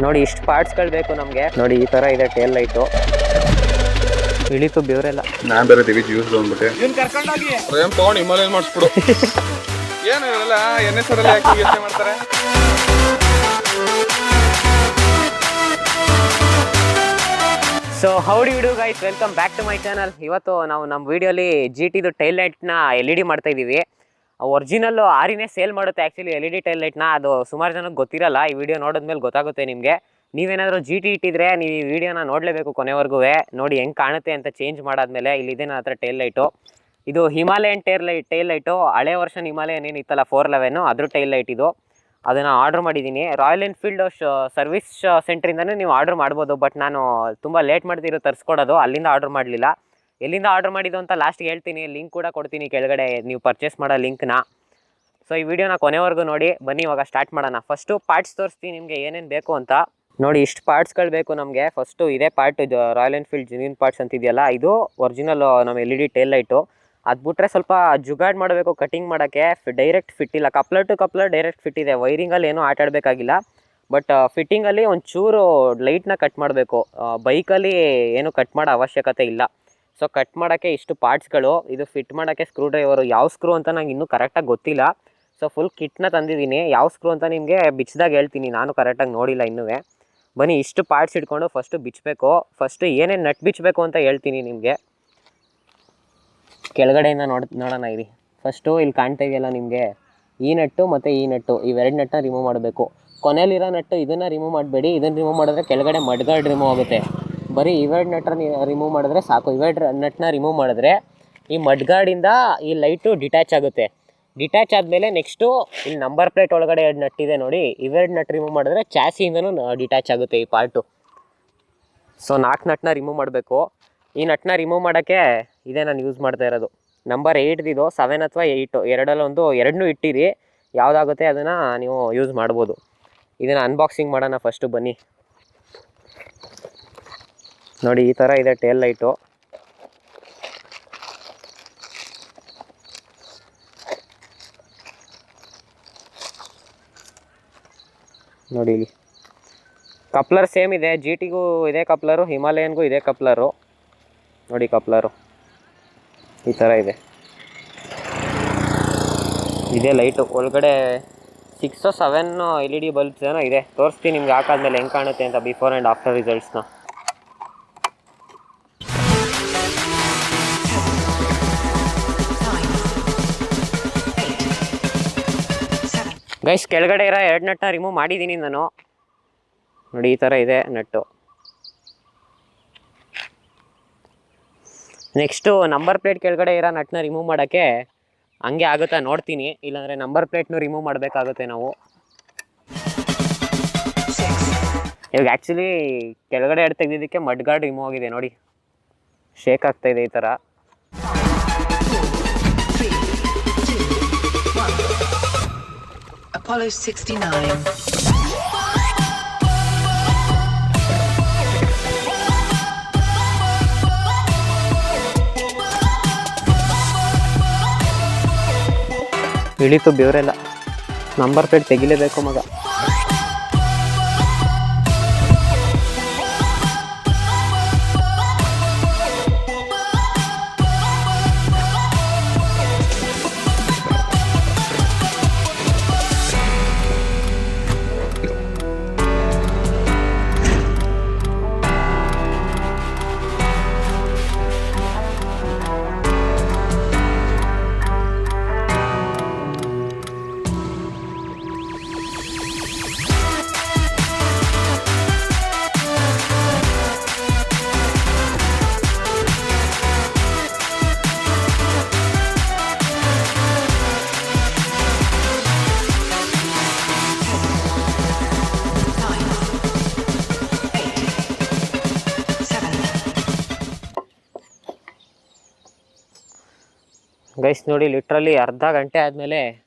ನೋಡಿ ಇಷ್ಟು ಪಾರ್ಟ್ಸ್ಗಳು ಬೇಕು ನಮಗೆ. ನೋಡಿ ಈ ತರ ಇದೆ ಟೇಲ್ ಲೈಟು. ಇಳಿತು ಬೇವರೆಲ್ಲ. ನಾನು ಬೇರೆ ದಿವಿಜ್ ಯೂಸ್ ಅಂದ್ಬಿಟ್ಟೆ ಏನು ಕರ್ಕೊಂಡೋಗಿ ಪ್ರೇಮ್ ತಗೊಂಡು ಹಿಮಾಲಯನ್ ಮಾಡಿಸ್ಬಿಡು. ಏನು ಇರಲ್ಲ NS ಅಲ್ಲಿ ಯಾಕೆ ಯೋಚನೆ ಮಾಡ್ತಾರೆ. So how do you do guys, welcome back to my channel. ಇವತ್ತು ನಾವು ನಮ್ಮ ವಿಡಿಯೋಲಿ GTದು ಟೈಲ್ ಲೈಟ್ನ LED ಮಾಡ್ತಾ ಇದ್ದೀವಿ. ಒರಿಜಿನಲ್ಲು ಆರಿನೇ ಸೇಲ್ ಮಾಡುತ್ತೆ ಆ್ಯಕ್ಚುಲಿ LED ಟೈಲ್ ಲೈಟ್ನ. ಅದು ಸುಮಾರು ಜನಕ್ಕೆ ಗೊತ್ತಿರಲ್ಲ. ಈ ವಿಡಿಯೋ ನೋಡಿದ್ಮೇಲೆ ಗೊತ್ತಾಗುತ್ತೆ ನಿಮಗೆ. ನೀವೇನಾದರೂ GT ಇಟ್ಟಿದ್ರೆ ನೀವು ಈ ವಿಡಿಯೋನ ನೋಡಲೇಬೇಕು ಕೊನೆವರೆಗೂ. ನೋಡಿ ಹೆಂಗೆ ಕಾಣುತ್ತೆ ಅಂತ ಚೇಂಜ್ ಮಾಡಾದ್ಮೇಲೆ. ಇಲ್ಲಿದೆ ನನ್ನ ಹತ್ರ ಟೈಲ್ ಲೈಟು. ಇದು ಹಿಮಾಲಯನ್ ಟೈಲ್ ಲೈಟು. ಹಳೆ ವರ್ಷನ್ ಹಿಮಾಲಯನ್ ಏನಿತ್ತಲ್ಲ 411 ಅದ್ರ ಟೈಲ್ ಲೈಟ್ ಇದು. ಅದನ್ನು ಆರ್ಡ್ರ್ ಮಾಡಿದ್ದೀನಿ. ರಾಯಲ್ ಎನ್ಫೀಲ್ಡ್ ಸರ್ವಿಸ್ ಸೆಂಟ್ರಿಂದನೇ ನೀವು ಆರ್ಡ್ರ್ ಮಾಡ್ಬೋದು. ಬಟ್ ನಾನು ತುಂಬ ಲೇಟ್ ಮಾಡ್ತಿರೋ ತರಿಸ್ಕೊಡೋದು, ಅಲ್ಲಿಂದ ಆರ್ಡ್ರ್ ಮಾಡಲಿಲ್ಲ. ಎಲ್ಲಿಂದ ಆರ್ಡ್ರ್ ಮಾಡಿದ್ದು ಅಂತ ಲಾಸ್ಟ್ಗೆ ಹೇಳ್ತೀನಿ. ಲಿಂಕ್ ಕೂಡ ಕೊಡ್ತೀನಿ ಕೆಳಗಡೆ, ನೀವು ಪರ್ಚೇಸ್ ಮಾಡೋ ಲಿಂಕ್ನ. ಸೊ ಈ ವಿಡಿಯೋನ ಕೊನೆವರೆಗೂ ನೋಡಿ. ಬನ್ನಿ ಇವಾಗ ಸ್ಟಾರ್ಟ್ ಮಾಡೋಣ. ಫಸ್ಟು ಪಾರ್ಟ್ಸ್ ತೋರಿಸ್ತೀನಿ ನಿಮಗೆ ಏನೇನು ಬೇಕು ಅಂತ. ನೋಡಿ ಇಷ್ಟು ಪಾರ್ಟ್ಸ್ಗಳು ಬೇಕು ನಮಗೆ. ಫಸ್ಟು ಇದೇ part, Royal Enfield genuine parts ಅಂತಿದೆಯಲ್ಲ, ಇದು ಒರಿಜಿನಲ್ ನಮ್ಮ LED ಟೇಲ್ ಲೈಟು. ಅದು ಬಿಟ್ಟರೆ ಸ್ವಲ್ಪ ಜುಗಾಡ್ ಮಾಡಬೇಕು ಕಟಿಂಗ್ ಮಾಡೋಕ್ಕೆ. ಡೈರೆಕ್ಟ್ ಫಿಟ್ ಇಲ್ಲ. Coupler to coupler direct fit ಇದೆ. ವೈರಿಂಗಲ್ಲಿ ಏನೂ ಆಟ ಆಡಬೇಕಾಗಿಲ್ಲ. ಬಟ್ ಫಿಟ್ಟಿಂಗಲ್ಲಿ ಒಂಚೂರು ಲೈಟ್ನ ಕಟ್ ಮಾಡಬೇಕು. ಬೈಕಲ್ಲಿ ಏನು ಕಟ್ ಮಾಡೋ ಅವಶ್ಯಕತೆ ಇಲ್ಲ. ಸೊ ಕಟ್ ಮಾಡೋಕ್ಕೆ ಇಷ್ಟು ಪಾರ್ಟ್ಸ್ಗಳು. ಇದು ಫಿಟ್ ಮಾಡೋಕ್ಕೆ ಸ್ಕ್ರೂ ಡ್ರೈವರು. ಯಾವ ಸ್ಕ್ರೂ ಅಂತ ನಂಗೆ ಇನ್ನೂ ಕರೆಕ್ಟಾಗಿ ಗೊತ್ತಿಲ್ಲ. ಸೊ ಫುಲ್ ಕಿಟ್ನ ತಂದಿದ್ದೀನಿ. ಯಾವ ಸ್ಕ್ರೂ ಅಂತ ನಿಮಗೆ ಬಿಚ್ಚಿದಾಗ ಹೇಳ್ತೀನಿ. ನಾನು ಕರೆಕ್ಟಾಗಿ ನೋಡಿಲ್ಲ ಇನ್ನೂ. ಬನ್ನಿ ಇಷ್ಟು ಪಾರ್ಟ್ಸ್ ಇಟ್ಕೊಂಡು ಫಸ್ಟು ಬಿಚ್ಚಬೇಕು. ಫಸ್ಟು ಏನೇನು ನಟ್ ಬಿಚ್ಚಬೇಕು ಅಂತ ಹೇಳ್ತೀನಿ ನಿಮಗೆ. ಕೆಳಗಡೆಯಿಂದ ನೋಡೋಣ ಇರಿ. ಫಸ್ಟು ಇಲ್ಲಿ ಕಾಣ್ತಾ ಇದೆಯಲ್ಲ ನಿಮಗೆ, ಈ ನಟ್ಟು ಮತ್ತು ಈ ನಟ್ಟು, ಇವೆರಡು ನಟ್ಟನ್ನ ರಿಮೂವ್ ಮಾಡಬೇಕು. ಕೊನೆಯಲ್ಲಿರೋ ನಟ್ಟು ಇದನ್ನು ರಿಮೂವ್ ಮಾಡಬೇಡಿ. ಇದನ್ನು ರಿಮೂವ್ ಮಾಡಿದ್ರೆ ಕೆಳಗಡೆ ಮಡ್ಗಾರ್ಡ್ ರಿಮೂವ್ ಆಗುತ್ತೆ. ಬರೀ ಇವೆರಡು ನಟ್ಟನ್ನ ರಿಮೂವ್ ಮಾಡಿದ್ರೆ ಸಾಕು. ಇವೆರಡು ನಟ್ಟನ್ನ ರಿಮೂವ್ ಮಾಡಿದ್ರೆ ಈ ಮಡ್ಗಾರ್ಡಿಂದ ಈ ಲೈಟು ಡಿಟ್ಯಾಚ್ ಆಗುತ್ತೆ. ಡಿಟ್ಯಾಚ್ ಆದಮೇಲೆ ನೆಕ್ಸ್ಟು ಇಲ್ಲಿ ನಂಬರ್ ಪ್ಲೇಟ್ ಒಳಗಡೆ 2 ನಟ್ಟಿದೆ ನೋಡಿ, ಇವೆರಡು ನಟ್ ರಿಮೂವ್ ಮಾಡಿದ್ರೆ ಚಾಸಿಯಿಂದನೂ ಡಿಟ್ಯಾಚ್ ಆಗುತ್ತೆ ಈ ಪಾರ್ಟು. ಸೊ 4 ನಟ್ಟನ್ನ ರಿಮೂವ್ ಮಾಡಬೇಕು. ಈ ನಟ್ಟನ್ನ ರಿಮೂವ್ ಮಾಡೋಕ್ಕೆ ಇದೇ ನಾನು ಯೂಸ್ ಮಾಡ್ತಾ ಇರೋದು. ನಂಬರ್ 8 7 ಅಥವಾ 8 ಎರಡಲ್ಲೊಂದು, ಎರಡನ್ನೂ ಇಟ್ಟಿರಿ. ಯಾವುದಾಗುತ್ತೆ ಅದನ್ನು ನೀವು ಯೂಸ್ ಮಾಡ್ಬೋದು. ಇದನ್ನು ಅನ್ಬಾಕ್ಸಿಂಗ್ ಮಾಡೋಣ ಫಸ್ಟು ಬನ್ನಿ. ನೋಡಿ ಈ ಥರ ಇದೆ ಟೇಲ್ ಲೈಟು. ನೋಡಿ ಇಲ್ಲಿ ಕಪ್ಲರ್ ಸೇಮ್ ಇದೆ. GTಗೂ ಇದೇ ಕಪ್ಲರು, ಹಿಮಾಲಯನ್ಗೂ ಇದೇ ಕಪ್ಲರು. ನೋಡಿ ಕಪ್ಲರು ಈ ಥರ ಇದೆ. ಇದೇ ಲೈಟು. ಒಳಗಡೆ 6 or 7 LED ಬಲ್ಬ್ಸ್ ಏನೋ ಇದೆ. ತೋರಿಸ್ತೀನಿ ನಿಮ್ಗೆ ಹಾಕಾದ್ಮೇಲೆ ಹೆಂಗೆ ಕಾಣುತ್ತೆ ಅಂತ, ಬಿಫೋರ್ ಆ್ಯಂಡ್ ಆಫ್ಟರ್ ರಿಸಲ್ಟ್ಸ್ನ. ಗೈಸ್ ಕೆಳಗಡೆ ಇರೋ 2 ನಟ್ಟನ್ನ ರಿಮೂವ್ ಮಾಡಿದ್ದೀನಿ ನಾನು. ನೋಡಿ ಈ ಥರ ಇದೆ ನಟ್ಟು. ನೆಕ್ಸ್ಟು ನಂಬರ್ ಪ್ಲೇಟ್ ಕೆಳಗಡೆ ಇರೋ ನಟ್ಟನ್ನ ರಿಮೂವ್ ಮಾಡೋಕ್ಕೆ ಹಂಗೆ ಆಗುತ್ತಾ ನೋಡ್ತೀನಿ. ಇಲ್ಲಾಂದರೆ ನಂಬರ್ ಪ್ಲೇಟ್ನು ರಿಮೂವ್ ಮಾಡಬೇಕಾಗುತ್ತೆ ನಾವು. ಇವಾಗ ಆ್ಯಕ್ಚುಲಿ ಕೆಳಗಡೆ ತೆಗೆದಿದ್ದಕ್ಕೆ ಮಡ್ಗಾರ್ಡ್ ರಿಮೂವ್ ಆಗಿದೆ. ನೋಡಿ ಶೇಕ್ ಆಗ್ತಾಯಿದೆ ಈ ಥರ. Apollo 69. ಇಳಿತು ಬೇವರೆಲ್ಲ. ನಂಬರ್ ಪ್ಲೇಟ್ ತೆಗಿಲೇಬೇಕು ಮಗ. ಗೈಸ್ ನೋಡಿ ಲಿಟ್ರಲಿ ಅರ್ಧ ಗಂಟೆ ಆದಮೇಲೆ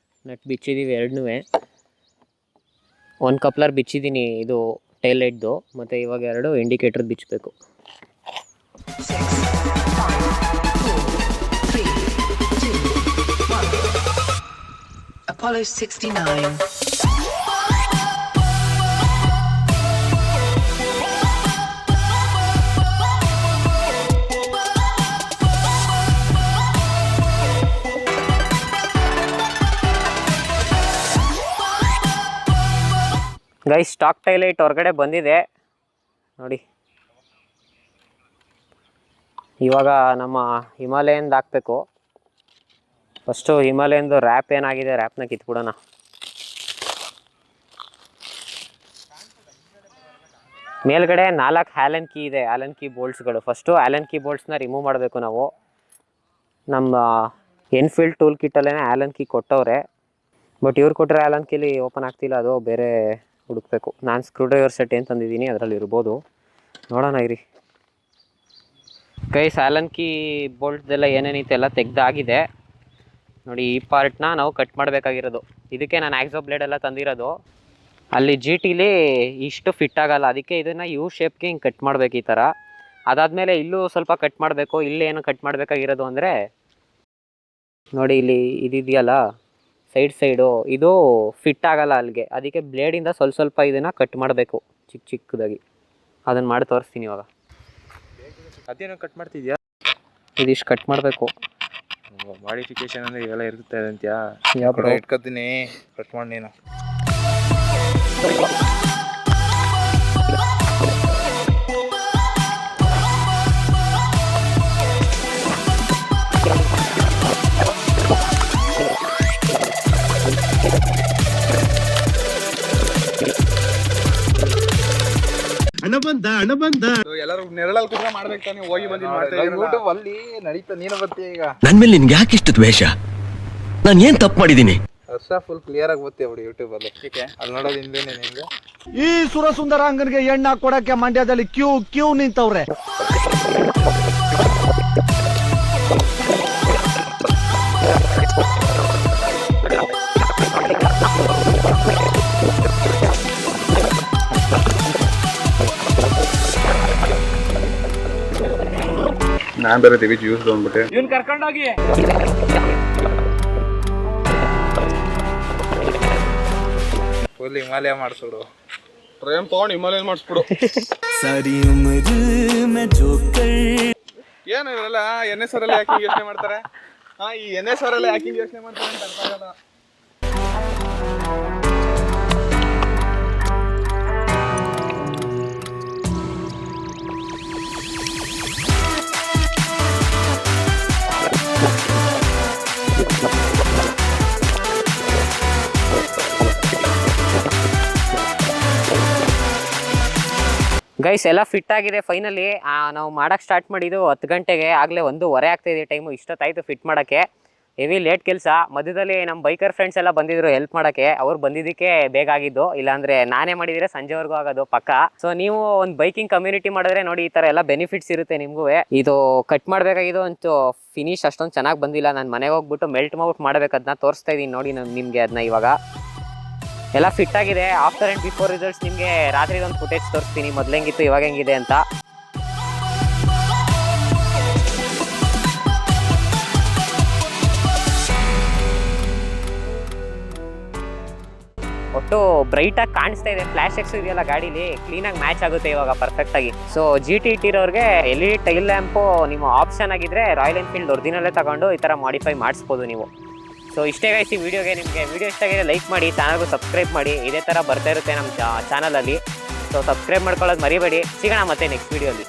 ನಟ್ ಬಿಚ್ಚಿದ್ದೀವಿ ಎರಡನ್ನೂ. 1 ಕಪ್ಲರ್ ಬಿಚ್ಚಿದ್ದೀನಿ ಇದು ಟೈಲ್ ಲೈಟ್ದು. ಮತ್ತು ಇವಾಗ 2 ಇಂಡಿಕೇಟರ್ ಬಿಚ್ಚಬೇಕು. Apollo 69. ಗೈಸ್ ಸ್ಟಾಕ್ ಟೈಲೈಟ್ ಹೊರಗಡೆ ಬಂದಿದೆ ನೋಡಿ. ಇವಾಗ ನಮ್ಮ ಹಿಮಾಲಯನ್ದು ಹಾಕ್ಬೇಕು. ಫಸ್ಟು ಹಿಮಾಲಯನ್ದು ರ್ಯಾಪ್ ಏನಾಗಿದೆ ರ್ಯಾಪ್ನ ಕಿತ್ಬಿಡೋಣ. ಮೇಲ್ಗಡೆ 4 ಆ್ಯಲನ್ ಕೀ ಇದೆ, ಆ್ಯಲನ್ ಕೀ ಬೋಲ್ಟ್ಸ್ಗಳು. ಫಸ್ಟು ಆ್ಯಲನ್ ಕೀ ಬೋಲ್ಟ್ಸ್ನ ರಿಮೂವ್ ಮಾಡಬೇಕು ನಾವು. ನಮ್ಮ ಎನ್ಫೀಲ್ಡ್ ಟೂಲ್ ಕಿಟ್ಟಲ್ಲೇ ಆ್ಯಲನ್ ಕೀ ಕೊಟ್ಟವ್ರೆ, ಬಟ್ ಇವ್ರು ಕೊಟ್ಟರೆ ಆ್ಯಲನ್ ಕೀಲಿ ಓಪನ್ ಆಗ್ತಿಲ್ಲ, ಅದು ಬೇರೆ ಹುಡುಕ್ಬೇಕು. ನಾನು ಸ್ಕ್ರೂ ಡ್ರೈವರ್ ಸೆಟ್ ಏನು ತಂದಿದ್ದೀನಿ, ಅದರಲ್ಲಿ ಇರ್ಬೋದು, ನೋಡೋಣ ಇರಿ. ಗೈಸ್ ಆ್ಯಲನ್ ಕೀ ಬೋಲ್ಟ್ದೆಲ್ಲ ಏನೇನಿತ್ತು ಎಲ್ಲ ತೆಗ್ದಾಗಿದೆ ನೋಡಿ. ಈ ಪಾರ್ಟ್ನ ನಾವು ಕಟ್ ಮಾಡಬೇಕಾಗಿರೋದು. ಇದಕ್ಕೆ ನಾನು ಆಕ್ಸೋ ಬ್ಲೇಡ್ ಎಲ್ಲ ತಂದಿರೋದು. ಅಲ್ಲಿ ಜಿ ಟಿಲಿ ಇಷ್ಟು ಫಿಟ್ ಆಗಲ್ಲ, ಅದಕ್ಕೆ ಇದನ್ನು ಯು ಶೇಪ್ಗೆ ಹಿಂಗೆ ಕಟ್ ಮಾಡಬೇಕು ಈ ಥರ. ಅದಾದಮೇಲೆ ಇಲ್ಲೂ ಸ್ವಲ್ಪ ಕಟ್ ಮಾಡಬೇಕು. ಇಲ್ಲಿ ಏನು ಕಟ್ ಮಾಡಬೇಕಾಗಿರೋದು ಅಂದರೆ ನೋಡಿ, ಇಲ್ಲಿ ಇದೆಯಲ್ಲ ಸೈಡು, ಇದು ಫಿಟ್ ಆಗಲ್ಲ ಅಲ್ಲಿಗೆ. ಅದಕ್ಕೆ ಬ್ಲೇಡಿಂದ ಸ್ವಲ್ಪ ಇದನ್ನು ಕಟ್ ಮಾಡಬೇಕು ಚಿಕ್ಕದಾಗಿ. ಅದನ್ನು ಮಾಡಿ ತೋರಿಸ್ತೀನಿ ಇವಾಗ. ಅದೇನೋ ಕಟ್ ಮಾಡ್ತಿದ್ಯಾ? ಇದಿಷ್ಟು ಕಟ್ ಮಾಡಬೇಕು. ಮಾಡಿಫಿಕೇಶನ್ ಅಂದರೆ ಇವೆಲ್ಲ ಇರುತ್ತೆ ಅಂತ್ಯಾ? ಯಾವ ಇಟ್ಕೊತೀನಿ, ಕಟ್ ಮಾಡಿ ನೀನು. ಹಣ ಬಂದ ಎಲ್ಲರೂ ನೆರಳಲ್ಲಿ ಕೂತ್ರೆ ಮಾಡ್ಬೇಕು ತಾನೆ. ಹೋಗಿ ಬಂದು ಯೂಟ್ಯೂಬ್ ಅಲ್ಲಿ ನಡೀತಾ, ನೀನು ಬರ್ತೀಯ ಈಗ. ನನ್ ಮೇಲೆ ನಿನ್ಗೆ ಯಾಕೆ ಇಷ್ಟು ದ್ವೇಷ? ನಾನು ಏನ್ ತಪ್ಪು ಮಾಡಿದ್ದೀನಿ? ವರ್ಷ ಫುಲ್ ಕ್ಲಿಯರ್ ಆಗಿ ಬರ್ತೀಯ ಬಿಡಿ ಯೂಟ್ಯೂಬ್ ಅಲ್ಲಿ. ಅಲ್ಲಿ ನೋಡೋದು ಹಿಂದೇನೆ ನಿಂಗೆ. ಈ ಸುರಸುಂದರಾಂಗನಿಗೆ ಎಣ್ಣ ಕೊಡಕ್ಕೆ ಮಂಡ್ಯದಲ್ಲಿ ಕ್ಯೂ ನಿಂತವ್ರೆ. ನಾನು ಬೇರೆ ದಿವಿ ಜ್ಯೂಸ್ ಅಂದ್ಬಿಟ್ಟೆ. ಇವ್ನ್ ಕರ್ಕೊಂಡೋಗಿ ಫುಲ್ ಹಿಮಾಲಯ ಮಾಡಿಸ್ಬಿಡು. ಪ್ರೇಮ್ ತಗೊಂಡು ಹಿಮಾಲಯನ್ ಮಾಡಿಸ್ಬಿಡು. ಏನು ಇವರೆಲ್ಲ NSR ಅಲ್ಲಿ ಯಾಕೆ ಯೋಚನೆ ಮಾಡ್ತಾರೆ? ಈ NSR ಅಲ್ಲಿ ಯಾಕೆ ಯೋಚನೆ ಮಾಡ್ತಾರೆ ಅಂತ ಅರ್ಥ ಆಗಲ್ಲ. ಗೈಸ್ ಎಲ್ಲ ಫಿಟ್ ಆಗಿದೆ ಫೈನಲಿ. ನಾವು ಮಾಡೋಕ್ಕೆ ಸ್ಟಾರ್ಟ್ ಮಾಡಿದ್ದು 10 ಗಂಟೆಗೆ, ಆಗಲೇ 1:15 ಆಗ್ತಾಯಿದೆ ಟೈಮು. ಇಷ್ಟೊತ್ತಾಯಿತು ಫಿಟ್ ಮಾಡೋಕ್ಕೆ. ಹೆವಿ ಲೇಟ್ ಕೆಲಸ. ಮಧ್ಯದಲ್ಲಿ ನಮ್ಮ ಬೈಕರ್ ಫ್ರೆಂಡ್ಸ್ ಎಲ್ಲ ಬಂದಿದ್ರು ಹೆಲ್ಪ್ ಮಾಡೋಕ್ಕೆ. ಅವ್ರು ಬಂದಿದ್ದಕ್ಕೆ ಬೇಗ ಆಗಿದ್ದು, ಇಲ್ಲಾಂದರೆ ನಾನೇ ಮಾಡಿದರೆ ಸಂಜೆವರೆಗೂ ಆಗೋದು ಪಕ್ಕ. ಸೊ ನೀವು ಒಂದು ಬೈಕಿಂಗ್ ಕಮ್ಯುನಿಟಿ ಮಾಡಿದ್ರೆ ನೋಡಿ, ಈ ಥರ ಎಲ್ಲ ಬೆನಿಫಿಟ್ಸ್ ಇರುತ್ತೆ ನಿಮಗೂ. ಇದು ಕಟ್ ಮಾಡಬೇಕಾಗಿದ್ದು ಅಂತೂ ಫಿನಿಶ್ ಅಷ್ಟೊಂದು ಚೆನ್ನಾಗಿ ಬಂದಿಲ್ಲ. ನಾನು ಮನೆಗೆ ಹೋಗ್ಬಿಟ್ಟು ಮೆಲ್ಟ್ ಮಾಡ್ಬಿಟ್ಟು ಮಾಡಬೇಕು. ಅದನ್ನ ತೋರಿಸ್ತಾ ಇದ್ದೀನಿ ನೋಡಿ ನಿಮಗೆ. ಅದನ್ನ ಇವಾಗ ಎಲ್ಲ ಫಿಟ್ ಆಗಿದೆ. ಆಫ್ಟರ್ ಆ್ಯಂಡ್ ಬಿಫೋರ್ ರಿಸಲ್ಟ್ಸ್ ನಿಮಗೆ ರಾತ್ರಿದೊಂದು ಫುಟೇಜ್ ತೋರಿಸ್ತೀನಿ, ಮೊದಲು ಹೆಂಗಿತ್ತು ಇವಾಗ ಹೆಂಗಿದೆ ಅಂತ. ಒಟ್ಟು ಬ್ರೈಟಾಗಿ ಕಾಣಿಸ್ತಾ ಇದೆ. ಫ್ಲಾಶ್ ಎಕ್ಸ್ ಇದೆಯಲ್ಲ ಗಾಡೀಲಿ, ಕ್ಲೀನಾಗಿ ಮ್ಯಾಚ್ ಆಗುತ್ತೆ ಇವಾಗ ಪರ್ಫೆಕ್ಟಾಗಿ. ಸೊ GT ಇಟ್ಟಿರೋರಿಗೆ LED ಟೈಲ್ ಲ್ಯಾಂಪು ನಿಮ್ಮ ಆಪ್ಷನ್ ಆಗಿದ್ರೆ ರಾಯಲ್ ಎನ್ಫೀಲ್ಡ್ ಒರಿಜಿನಲ್ಲೇ ತಗೊಂಡು ಈ ಥರ ಮಾಡಿಫೈ ಮಾಡಿಸ್ಬೋದು ನೀವು. ಸೊ ಇಷ್ಟೇ ಗೈಸ್ ಈ ವಿಡಿಯೋಗೆ. ನಿಮಗೆ ವಿಡಿಯೋ ಇಷ್ಟ ಆಗಿದೆ ಲೈಕ್ ಮಾಡಿ, ಚಾನಲ್ಗೂ ಸಬ್ಸ್ಕ್ರೈಬ್ ಮಾಡಿ. ಇದೇ ಥರ ಬರ್ತಾ ಇರುತ್ತೆ ನಮ್ಮ ಚಾನಲಲ್ಲಿ. ಸೊ ಸಬ್ಸ್ಕ್ರೈಬ್ ಮಾಡ್ಕೊಳ್ಳೋದು ಮರಿಬೇಡಿ. ಸಿಗೋಣ ಮತ್ತೆ ನೆಕ್ಸ್ಟ್ ವಿಡಿಯೋಲಿ.